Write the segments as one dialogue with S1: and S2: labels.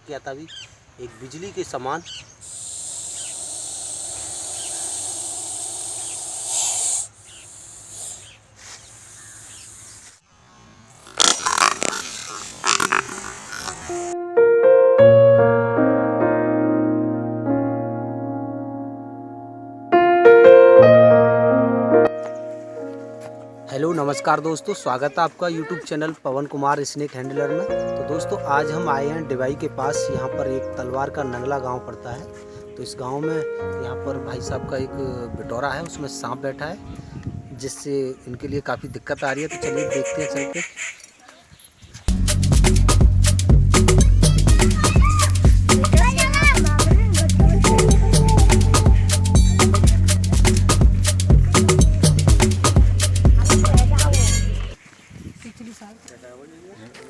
S1: किया था अभी, एक बिजली के समान। हेलो नमस्कार दोस्तों, स्वागत है आपका यूट्यूब चैनल पवन कुमार स्नेक हैंडलर में। तो दोस्तों आज हम आए हैं डिवाई के पास। यहाँ पर एक तलवार का नंगला गांव पड़ता है। तो इस गांव में यहाँ पर भाई साहब का एक बिटोरा है, उसमें सांप बैठा है, जिससे इनके लिए काफ़ी दिक्कत आ रही है। तो चलिए देखते हैं चल के।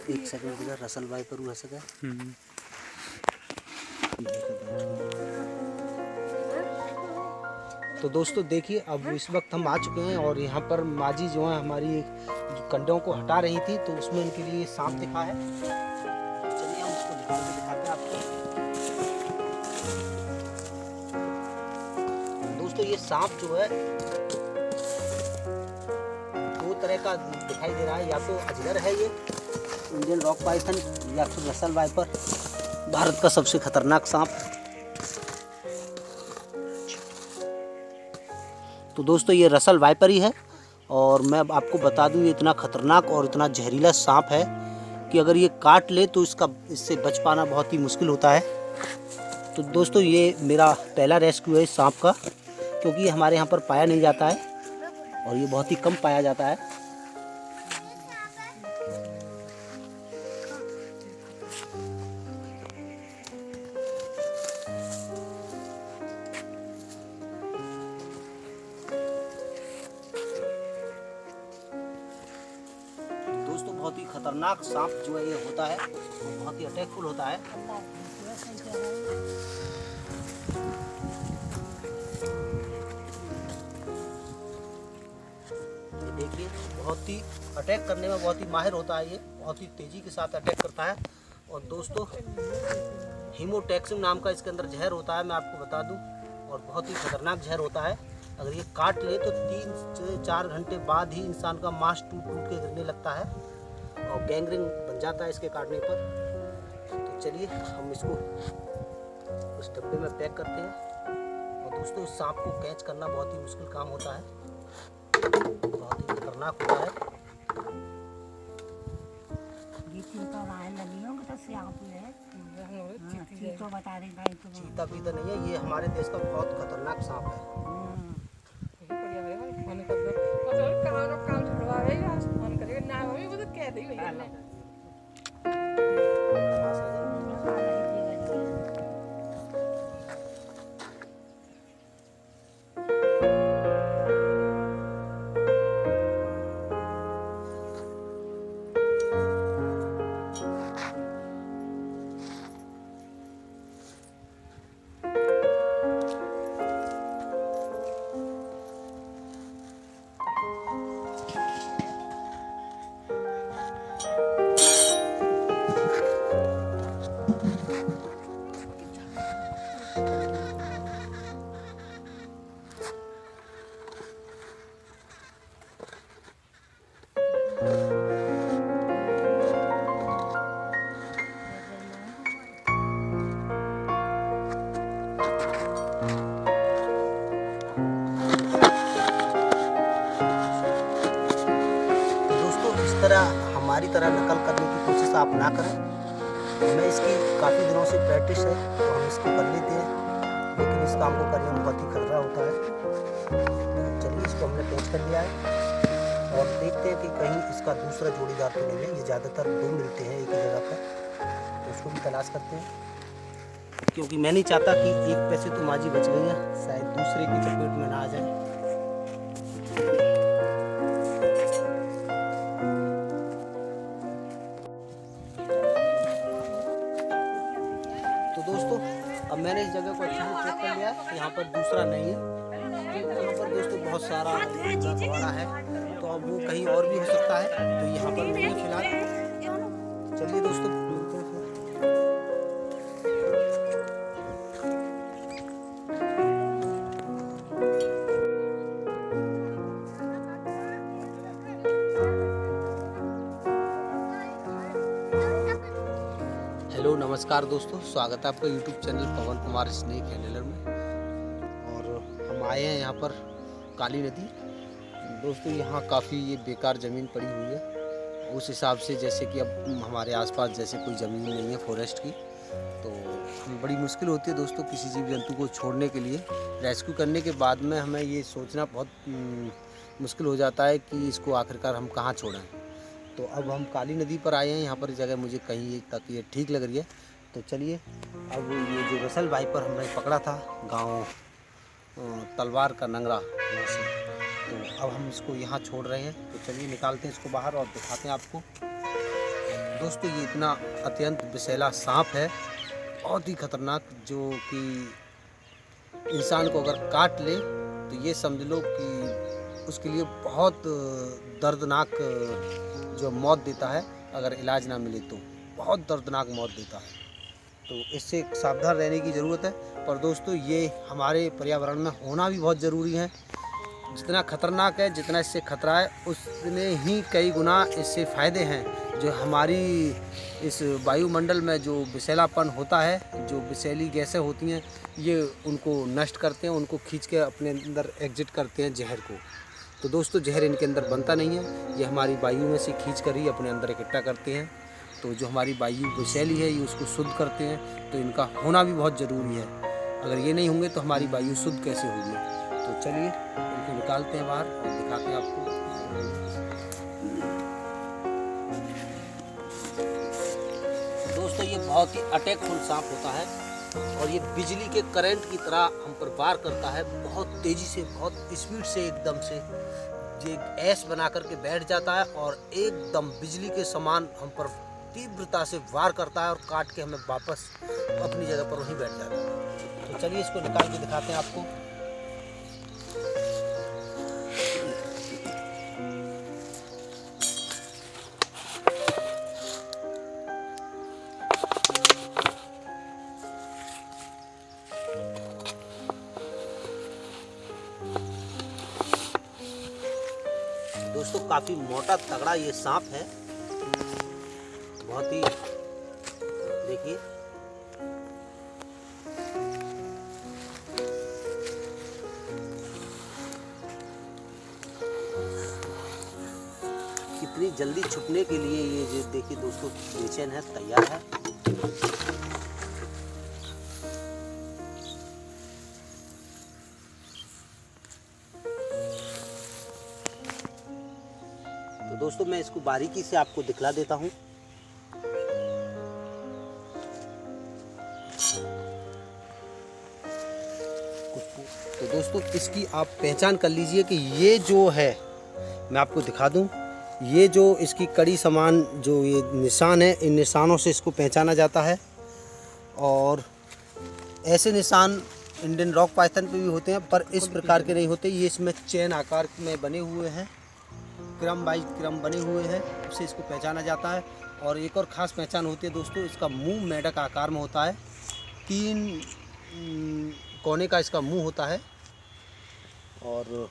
S1: एक सेकंड इधर रसल भाई पर हुआ सके। तो दोस्तों देखिए, अब इस वक्त हम आ चुके हैं और यहाँ पर माजी जो है हमारी जो कंडों को हटा रही थी, तो उसमें इनके लिए सांप दिखा है। चलिए हम उसको निकाल के दिखाते हैं आपको। दोस्तों ये सांप जो है दो तरह का दिखाई दे रहा है, या तो अजगर है ये इंडियन रॉक पाइथन, या फिर रसल वाइपर, भारत का सबसे खतरनाक सांप। तो दोस्तों ये रसल वाइपर ही है, और मैं आपको बता दूं ये इतना खतरनाक और इतना जहरीला सांप है कि अगर ये काट ले तो इससे बच पाना बहुत ही मुश्किल होता है। तो दोस्तों ये मेरा पहला रेस्क्यू है इस सांप का, क्योंकि ये हमारे यहाँ पर पाया नहीं जाता है और ये बहुत ही कम पाया जाता है। दोस्तों बहुत ही खतरनाक सांप जो है ये होता है, बहुत ही अटैकफुल होता है। ये देखिए बहुत ही अटैक करने में बहुत ही माहिर होता है, ये बहुत ही तेजी के साथ अटैक करता है। और दोस्तों हीमोटैक्सिन नाम का इसके अंदर जहर होता है, मैं आपको बता दूं, और बहुत ही खतरनाक जहर होता है। अगर ये काट ले तो 3 से 4 घंटे बाद ही इंसान का मांस टूट टूट के गिरने लगता है और गैंग्रीन बन जाता है इसके काटने पर। तो चलिए हम इसको उस डब्बे में पैक करते हैं। और दोस्तों इस सांप को कैच करना बहुत ही मुश्किल काम होता है, बहुत ही खतरनाक होता है। चीता पीता नहीं है, ये हमारे देश का बहुत खतरनाक सांप है। हमारी तरह नकल करने की कोशिश आप ना करें। हमें इसकी काफ़ी दिनों से प्रैक्टिस है तो हम इसको कर लेते हैं, लेकिन इस काम को करने में बहुत ही खतरा होता है। तो चलिए इसको हमने पेंच कर लिया है और देखते हैं कि कहीं इसका दूसरा जोड़ीदार तो नहीं है। ये ज़्यादातर 2 मिलते हैं एक ही जगह पर, तो उसको भी तलाश करते हैं, क्योंकि मैं नहीं चाहता कि एक पैसे तो माजी बच गई है, शायद दूसरे की चपेट में ना आ जाए। तो दोस्तों अब मैंने इस जगह को अच्छे से चेक कर लिया है, यहाँ पर दूसरा नहीं है, क्योंकि यहाँ पर दोस्तों बहुत सारा बड़ा है, तो अब वो कहीं और भी हो सकता है, तो यहाँ पर नहीं है फिलहाल। चलिए दोस्तों मिलते हैं फिर। नमस्कार दोस्तों, स्वागत है आपका YouTube चैनल पवन कुमार स्नेक हैंडलर में। और हम आए हैं यहाँ पर काली नदी। दोस्तों यहाँ काफ़ी ये बेकार ज़मीन पड़ी हुई है उस हिसाब से, जैसे कि अब हमारे आसपास जैसे कोई ज़मीन नहीं है फॉरेस्ट की, तो बड़ी मुश्किल होती है दोस्तों किसी जीव जंतु को छोड़ने के लिए। रेस्क्यू करने के बाद में हमें ये सोचना बहुत मुश्किल हो जाता है कि इसको आखिरकार हम कहाँ छोड़ें। तो अब हम काली नदी पर आए हैं। यहाँ पर जगह मुझे कहीं तक ये ठीक लग रही है, तो चलिए अब ये जो रसल भाई पर हमने पकड़ा था गांव तलवार का नंगरा, यहाँ से, तो अब हम इसको यहाँ छोड़ रहे हैं। तो चलिए निकालते हैं इसको बाहर और दिखाते हैं आपको। दोस्तों ये इतना अत्यंत विषैला सांप है, बहुत ही खतरनाक, जो कि इंसान को अगर काट ले तो ये समझ लो कि उसके लिए बहुत दर्दनाक जो मौत देता है, अगर इलाज ना मिले तो बहुत दर्दनाक मौत देता है। तो इससे सावधान रहने की ज़रूरत है। पर दोस्तों ये हमारे पर्यावरण में होना भी बहुत ज़रूरी है। जितना खतरनाक है, जितना इससे खतरा है, उतने ही कई गुना इससे फ़ायदे हैं। जो हमारी इस वायुमंडल में जो विषैलापन होता है, जो विषैली गैसें होती हैं, ये उनको नष्ट करते हैं, उनको खींच के अपने अंदर एग्जिट करते हैं जहर को। तो दोस्तों जहर इनके अंदर बनता नहीं है, ये हमारी वायु में से खींच कर ही अपने अंदर इकट्ठा करते हैं। तो जो हमारी वायु विषैली है ये उसको शुद्ध करते हैं, तो इनका होना भी बहुत ज़रूरी है। अगर ये नहीं होंगे तो हमारी वायु शुद्ध कैसे होगी। तो चलिए इनको निकालते हैं बाहर और दिखाते हैं आपको। दोस्तों ये बहुत ही अटैकफुल सांप होता है और ये बिजली के करंट की तरह हम पर वार करता है, बहुत तेज़ी से, बहुत स्पीड से, एकदम से ये ऐश बना करके बैठ जाता है और एकदम बिजली के समान हम पर तीव्रता से वार करता है और काट के हमें वापस अपनी जगह पर वहीं बैठ जाता है। तो चलिए इसको निकाल के दिखाते हैं आपको। दोस्तों काफी मोटा तगड़ा ये सांप है, बहुत ही, देखिए कितनी जल्दी छुपने के लिए ये जो देखिए दोस्तों बेचैन है, तैयार है। तो दोस्तों मैं इसको बारीकी से आपको दिखला देता हूँ। तो दोस्तों इसकी आप पहचान कर लीजिए कि ये जो है, मैं आपको दिखा दूँ, ये जो इसकी कड़ी समान जो ये निशान है, इन निशानों से इसको पहचाना जाता है। और ऐसे निशान इंडियन रॉक पाइथन पे भी होते हैं, पर इस प्रकार के नहीं होते। ये इसमें चैन आकार में बने हुए हैं, क्रम बाई क्रम बने हुए हैं, उससे इसको पहचाना जाता है। और एक और ख़ास पहचान होती है दोस्तों, इसका मुंह मेढक आकार में होता है, 3 कोने का इसका मुंह होता है। और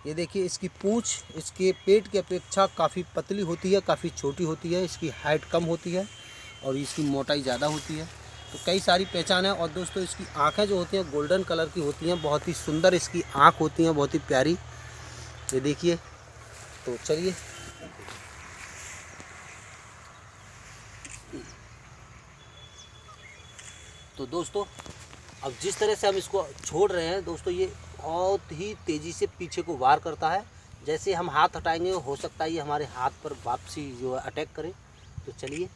S1: ये देखिए इसकी पूंछ इसके पेट की अपेक्षा काफ़ी पतली होती है, काफ़ी छोटी होती है, इसकी हाइट कम होती है और इसकी मोटाई ज़्यादा होती है। तो कई सारी पहचान है। और दोस्तों इसकी आँखें जो होती हैं गोल्डन कलर की होती हैं, बहुत ही सुंदर इसकी आँख होती हैं, बहुत ही प्यारी, ये देखिए। तो चलिए तो दोस्तों अब जिस तरह से हम इसको छोड़ रहे हैं दोस्तों, ये बहुत ही तेज़ी से पीछे को वार करता है। जैसे हम हाथ हटाएंगे हो सकता है ये हमारे हाथ पर वापसी जो है अटैक करे। तो चलिए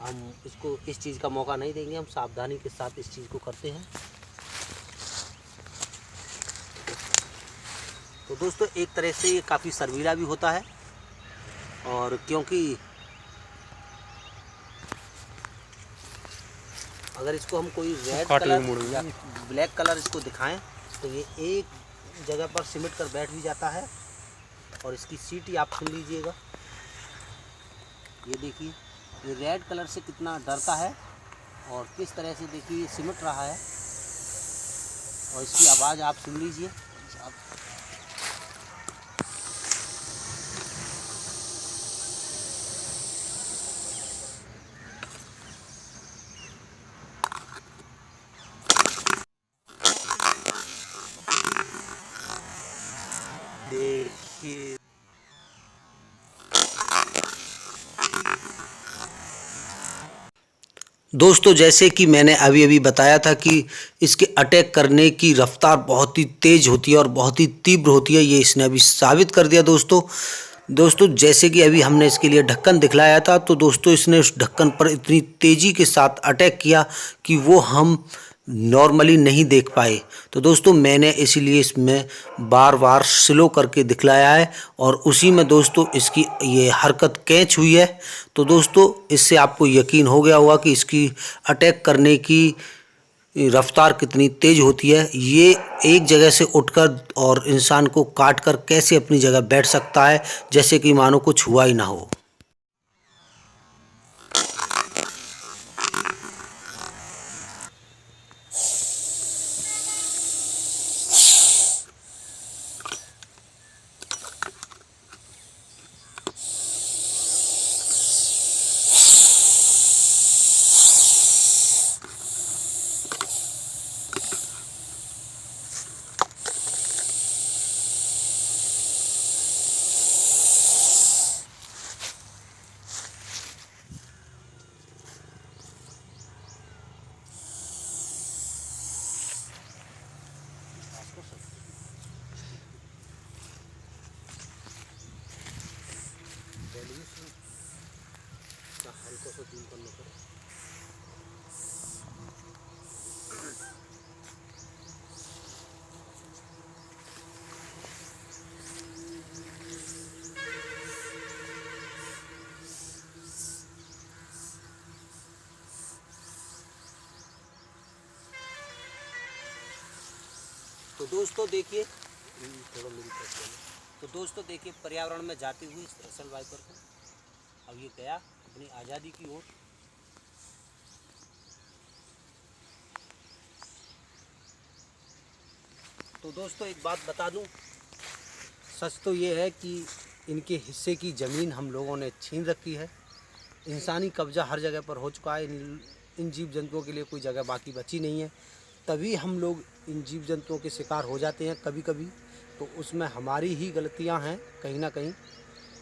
S1: हम इसको इस चीज़ का मौका नहीं देंगे, हम सावधानी के साथ इस चीज़ को करते हैं। तो दोस्तों एक तरह से ये काफ़ी शर्मीला भी होता है, और क्योंकि अगर इसको हम कोई रेड कलर या ब्लैक कलर इसको दिखाएं तो ये एक जगह पर सिमट कर बैठ भी जाता है। और इसकी सीटी आप सुन लीजिएगा, ये देखिए ये रेड कलर से कितना डरता है और किस तरह से देखिए सिमट रहा है। और इसकी आवाज़ आप सुन लीजिए। दोस्तों जैसे कि मैंने अभी अभी बताया था कि इसके अटैक करने की रफ्तार बहुत ही तेज़ होती है और बहुत ही तीव्र होती है, ये इसने अभी साबित कर दिया दोस्तों जैसे कि अभी हमने इसके लिए ढक्कन दिखलाया था, तो दोस्तों इसने उस ढक्कन पर इतनी तेज़ी के साथ अटैक किया कि वो हम नॉर्मली नहीं देख पाए। तो दोस्तों मैंने इसीलिए इसमें बार बार स्लो करके दिखलाया है और उसी में दोस्तों इसकी ये हरकत कैच हुई है। तो दोस्तों इससे आपको यकीन हो गया होगा कि इसकी अटैक करने की रफ्तार कितनी तेज़ होती है। ये एक जगह से उठकर और इंसान को काट कर कैसे अपनी जगह बैठ सकता है, जैसे कि मानो कुछ हुआ ही ना हो। हल्का सा जूम करना पड़े। तो दोस्तों देखिए थोड़ा मेरी तरफ। तो दोस्तों देखिए पर्यावरण में जाती हुई इस रसल वाइपर को अब ये गया अपनी आज़ादी की ओर। तो दोस्तों एक बात बता दूं, सच तो ये है कि इनके हिस्से की ज़मीन हम लोगों ने छीन रखी है। इंसानी कब्जा हर जगह पर हो चुका है। इन जीव जंतुओं के लिए कोई जगह बाकी बची नहीं है। तभी हम लोग इन जीव जंतुओं के शिकार हो जाते हैं कभी कभी। तो उसमें हमारी ही गलतियां हैं कहीं ना कहीं,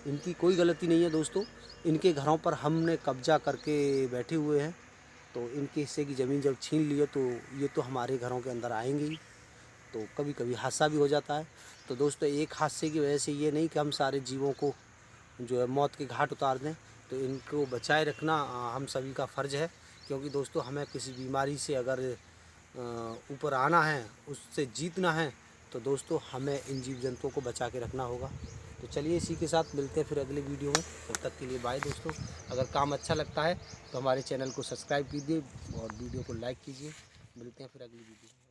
S1: इनकी कोई गलती नहीं है दोस्तों। इनके घरों पर हमने कब्जा करके बैठे हुए हैं, तो इनके हिस्से की ज़मीन जब छीन ली है तो ये तो हमारे घरों के अंदर आएंगे ही। तो कभी कभी हादसा भी हो जाता है। तो दोस्तों एक हादसे की वजह से ये नहीं कि हम सारे जीवों को जो है मौत के घाट उतार दें। तो इनको बचाए रखना हम सभी का फ़र्ज़ है, क्योंकि दोस्तों हमें किसी बीमारी से अगर ऊपर आना है, उससे जीतना है, तो दोस्तों हमें इन जीव जंतुओं को बचा के रखना होगा। तो चलिए इसी के साथ मिलते हैं फिर अगले वीडियो में। तब तक के लिए बाय दोस्तों। अगर काम अच्छा लगता है तो हमारे चैनल को सब्सक्राइब कीजिए और वीडियो को लाइक कीजिए। मिलते हैं फिर अगली वीडियो में।